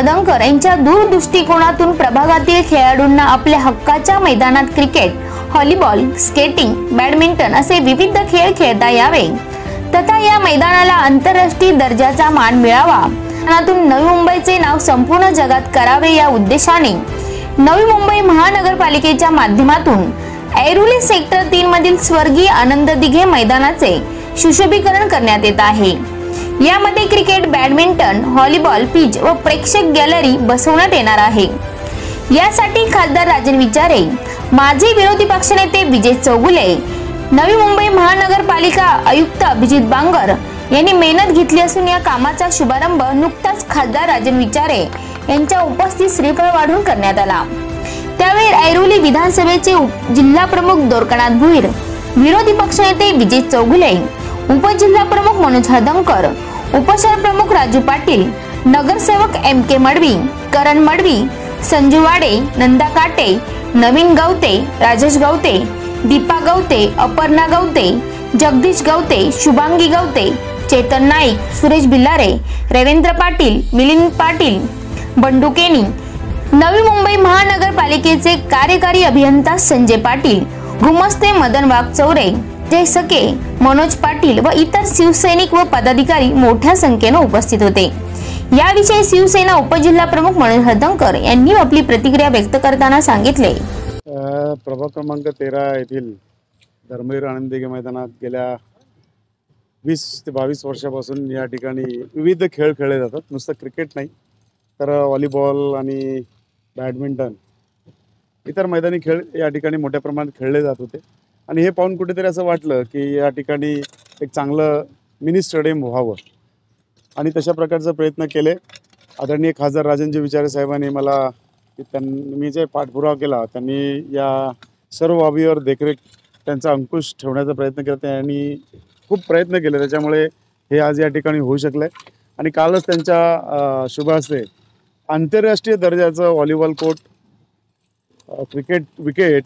हळदणकर यांच्या दूरदृष्टिकोनातून प्रभागातील खेळाडूंना आपल्या हक्काच्या मैदानात क्रिकेट, व्हॉलीबॉल, स्केटिंग, बॅडमिंटन असे विविध खेळ खेळता यावे तथा या मैदानाला आंतरराष्ट्रीय दर्जाचा मान मिळावा, त्यातून नवी मुंबईचे नाव संपूर्ण जगात करावे या उद्देशाने नवी मुंबई महानगरपालिकेच्या माध्यमातून ऐरोली सेक्टर 3 मधील स्वर्गीय आनंद दिघे मैदानाचे सुशोभीकरण करण्यात येत आहे। यामध्ये क्रिकेट, बॅडमिंटन, व्हॉलीबॉल पिच व प्रेक्षक गॅलरी बसवण्यात येणार आहे। यासाठी खासदार राजन विचारे, माजी विरोधी पक्षनेते विजय चौगुले, नवी मुंबई महानगरपालिका आयुक्त अभिजित बांगर यांनी मेहनत घेतली असून या कामाचा शुभारंभ नुकताच खासदार राजन विचारे यांच्या उपस्थितीत श्रीफळ वाढून करण्यात आला। त्यावेळी ऐरोली विधानसभेचे जिल्हा प्रमुख दोरकनाथ भुईर, विरोधी पक्षनेते विजय चौगुले, उपजिल्हा प्रमुख मनोज हळदणकर, उपशहर प्रमुख राजू पाटील, नगरसेवक MK मडवी, करण मडवी, संजू वाडे, नंदा काटे, नवीन गवते, राजेश गवते, दीपा गवते, अपर्णा गवते, जगदीश गवते, शुभांगी गवते, चेतन नाईक, सुरेश बिल्लारे, रवींद्र पाटील, मिलिंद पाटील, बंडू केनी, नवी मुंबई महानगरपालिकेचे कार्यकारी अभियंता संजय पाटील, गुमस्ते मदन वाघचौरे, जय सके, मनोज पाटील व इतर शिवसैनिक व पदाधिकारी मोठ्या संख्येने उपस्थित होते। याविषयी शिवसेना उपजिल्हा प्रमुख मनोज हळदणकर यांनी आपली प्रतिक्रिया व्यक्त करताना सांगितले। प्रभाग क्रमांक 13 येथील धर्मवीर आनंद दिघे मैदानात गेल्या 20 ते 22 वर्षापासून या ठिकाणी विविध खेळ खेळले जातात। नुसतं क्रिकेट नाही तर व्हॉलीबॉल आणि बॅडमिंटन इतर मैदानी खेळ या ठिकाणी मोठ्या प्रमाणात खेळले जात होते आणि हे पाहून कुठेतरी असं वाटलं की या ठिकाणी एक चांगलं मिनी स्टेडियम व्हावं आणि तशा प्रकारचे प्रयत्न केले। आदरणीय खासदार राजनजी विचारे साहेबांनी मला मी जे पाठपुरावा केला, त्यांनी या सर्व बाबीवर देखरेख त्यांचा अंकुश ठेवण्याचा प्रयत्न केला। त्यांनी खूप प्रयत्न केले, त्याच्यामुळे हे आज या ठिकाणी होऊ शकले आणि कालच त्यांच्या शुभ हस्ते आंतरराष्ट्रीय दर्जाचं व्हॉलीबॉल कोर्ट, क्रिकेट विकेट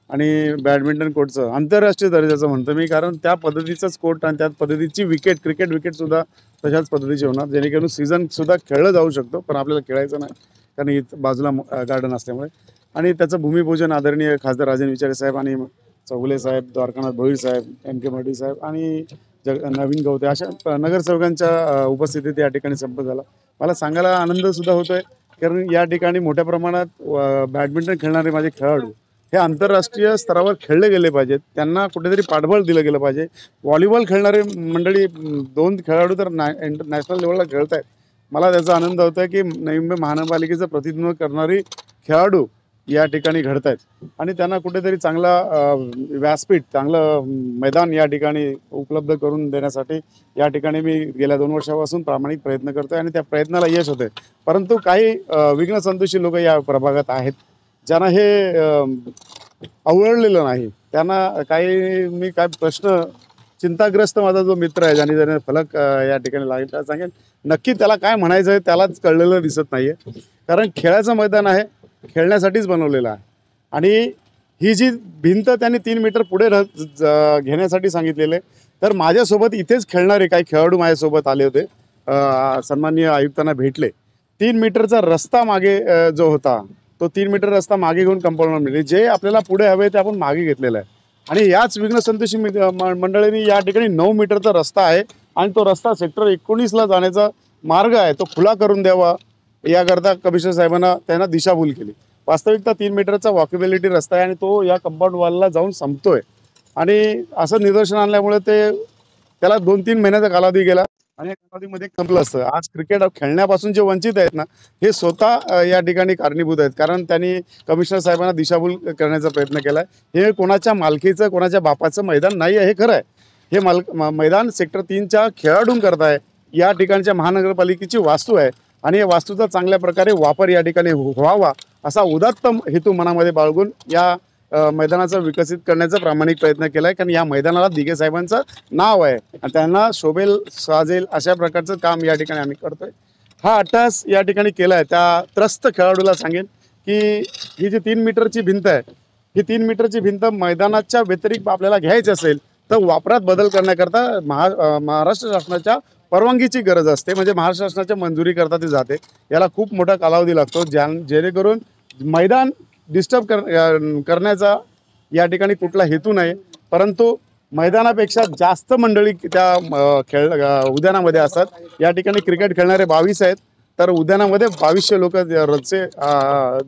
आणि बॅडमिंटन कोर्टचं आंतरराष्ट्रीय दर्जाचं म्हणतो मी, कारण त्या पद्धतीचंच कोर्ट आणि त्याच पद्धतीची क्रिकेट विकेट सुद्धा तशाच पद्धतीची होणार, जेणेकरून सीझन सुद्धा खेळलं जाऊ शकतो, पण आपल्याला खेळायचं नाही कारण इथं बाजूला गार्डन असल्यामुळे। आणि त्याचं भूमिपूजन आदरणीय खासदार राजन विचारे साहेब आणि चौगुले साहेब, द्वारकानाथ भोईर साहेब, MK मडवी साहेब आणि नवीन गवते अशा नगरसेवकांच्या उपस्थितीत या ठिकाणी संपन्न झाला। मला सांगायला आनंद सुद्धा होतोय कारण या ठिकाणी मोठ्या प्रमाणात बॅडमिंटन खेळणारे माझे खेळाडू हे आंतरराष्ट्रीय स्तरावर खेळले गेले पाहिजेत, त्यांना कुठेतरी पाठबळ दिलं गेलं पाहिजे। व्हॉलीबॉल खेळणारे मंडळी 2 खेळाडू तर नॅशनल लेवलला खेळत आहेत। मला त्याचा आनंद होतोय की नवी मुंबई महानगरपालिकेचं प्रतिनिधित्व करणारी खेळाडू या ठिकाणी घडत आहेत आणि त्यांना कुठेतरी चांगला व्यासपीठ, चांगलं मैदान या ठिकाणी उपलब्ध करून देण्यासाठी या ठिकाणी मी गेल्या 2 वर्षापासून प्रामाणिक प्रयत्न करतोय आणि त्या प्रयत्नाला यश होतंय। परंतु काही विघ्न संतोषी लोक या प्रभागात आहेत ज्यांना हे आवडलेलं नाही, त्यांना मी काय प्रश्न चिंताग्रस्त माझा जो मित्र आहे ज्याने त्याने फलक या ठिकाणी लागला सांगेल नक्की त्याला काय म्हणायचं आहे त्यालाच कळलेलं दिसत नाहीये, कारण खेळाचं मैदान आहे, खेळण्यासाठीच बनवलेलं आहे आणि ही जी भिंत त्यांनी 3 मीटर पुढे घेण्यासाठी सांगितलेले, तर माझ्यासोबत इथेच खेळणारे काही खेळाडू माझ्यासोबत आले होते, सन्माननीय आयुक्तांना भेटले। 3 मीटरचा रस्ता मागे जो होता तो 3 मीटर रस्ता मागे घेऊन कंपाऊंड मिळाले, जे आपल्याला पुढे हवे ते आपण मागे घेतलेलं आहे आणि याच विघ्न संतोषी मंडळींनी या ठिकाणी 9 मीटरचा रस्ता आहे आणि तो रस्ता सेक्टर 19ला जाण्याचा मार्ग आहे तो खुला करून द्यावा याकरता कमिशनर साहेबांना त्यांना दिशाभूल केली। वास्तविकता 3 मीटरचा वॉकेबिलिटी रस्ता आहे आणि तो या कंपाऊंड वॉलला जाऊन संपतोय आणि असं निदर्शन आणल्यामुळे त्याला 2-3 महिन्याचा कालावधी गेला आणि या कालावधीमध्ये संपलं असतं। आज क्रिकेट खेळण्यापासून जे वंचित आहेत ना हे स्वतः या ठिकाणी कारणीभूत आहेत, कारण त्यांनी कमिशनर साहेबांना दिशाभूल करण्याचा प्रयत्न केलाय। हे कोणाच्या मालकीचं, कोणाच्या बापाचं मैदान नाही आहे, हे खरं आहे। हे मैदान सेक्टर 3च्या खेळाडूंकरता या ठिकाणच्या महानगरपालिकेची वास्तू आहे आणि या वास्तूचा चांगल्या प्रकारे वापर या ठिकाणी व्हावा असा उदात्त हेतू मनामध्ये बाळगून या मैदानाचा विकसित करण्याचा प्रामाणिक प्रयत्न केलाय, कारण या मैदानाला दिघे साहेबांचं नाव आहे आणि त्यांना शोभेल साजेल अशा प्रकारचं काम या ठिकाणी आम्ही करतोय। हा अट्टास या ठिकाणी केलाय त्या त्रस्त खेळाडूला सांगेन की ही जी 3 मीटरची भिंत आहे, ही 3 मीटरची भिंत मैदानाच्या व्यतिरिक्त आपल्याला घ्यायची असेल तर वापरात बदल करण्याकरता महाराष्ट्र शासनाच्या परवानगीची गरज असते, म्हणजे महाराष्ट्र शासनाच्या मंजुरी करता ती जाते. याला खूप मोठा कालावधी लागतो, जेणेकरून मैदान डिस्टर्ब करण्याचा या ठिकाणी कुठला हेतू नाही, परंतु मैदानापेक्षा जास्त मंडळी त्या उद्यानामध्ये असतात. या ठिकाणी क्रिकेट खेळणारे 22 आहेत, तर उद्यानामध्ये 2200 लोक रोजचे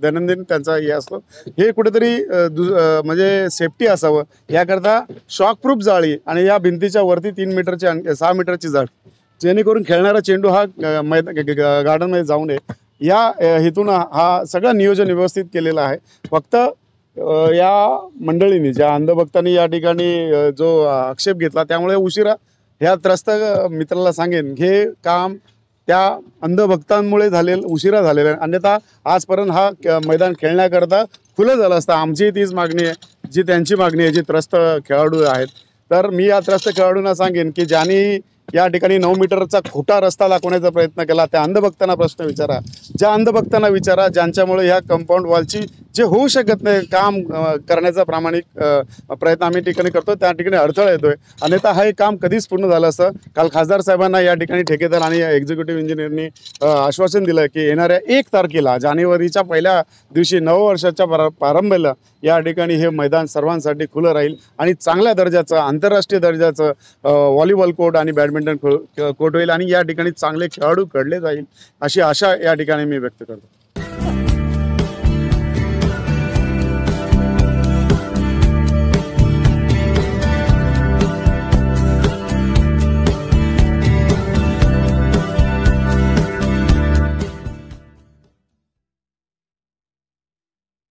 दैनंदिन त्यांचा हे असतो. हे कुठेतरी म्हणजे सेफ्टी असावं याकरता शॉकप्रूफ जाळी आणि या भिंतीच्या वरती 3 मीटरची 6 मीटरची जाळी, जेणेकरून खेळणारा चेंडू हा गार्डनमध्ये जाऊ नये, या हेतून हा सगळं नियोजन व्यवस्थित केलेलं आहे. फक्त या मंडळींनी, ज्या अंधभक्तांनी या ठिकाणी जो आक्षेप घेतला, त्यामुळे उशिरा ह्या त्रस्त मित्राला सांगेन, हे काम त्या अंधभक्तांमुळे उशिरा झालेला आहे. अन्यथा आजपर्यंत हा मैदान खेळण्याकरता खुलं झालं असतं. आमची तीच मागणी आहे, जी त्यांची मागणी आहे, जी त्रस्त खेळाडू आहेत. तर मी या त्रस्त खेळाडूंना सांगेन की ज्यांनी या ठिकाणी 9 मीटरचा खोटा रस्ता दाखवण्याचा प्रयत्न केला, त्या अंधभक्तांना प्रश्न विचारा. ज्या अंधभक्तांना विचारा ज्यांच्यामुळे ह्या कंपाऊंड वॉलची जे होऊ शकत नाही काम करण्याचा प्रामाणिक प्रयत्न आम्ही ठिकाणी करतो, त्या ठिकाणी अडथळा येतोय. अन्यथा हे काम कधीच पूर्ण झालं असतं. काल खासदार साहेबांना या ठिकाणी ठेकेदार आणि एक्झिक्युटिव्ह इंजिनियरनी आश्वासन दिलं की येणाऱ्या 1 तारखेला, जानेवारीच्या पहिल्या दिवशी, नववर्षाच्या प्रारंभाला या ठिकाणी हे मैदान सर्वांसाठी खुलं राहील आणि चांगल्या दर्जाचं, आंतरराष्ट्रीय दर्जाचं व्हॉलीबॉल कोर्ट आणि बॅडमिंटन कोर्ट होईल आणि या ठिकाणी चांगले खेळाडू घडले जाईल, अशी आशा या ठिकाणी मी व्यक्त करतो.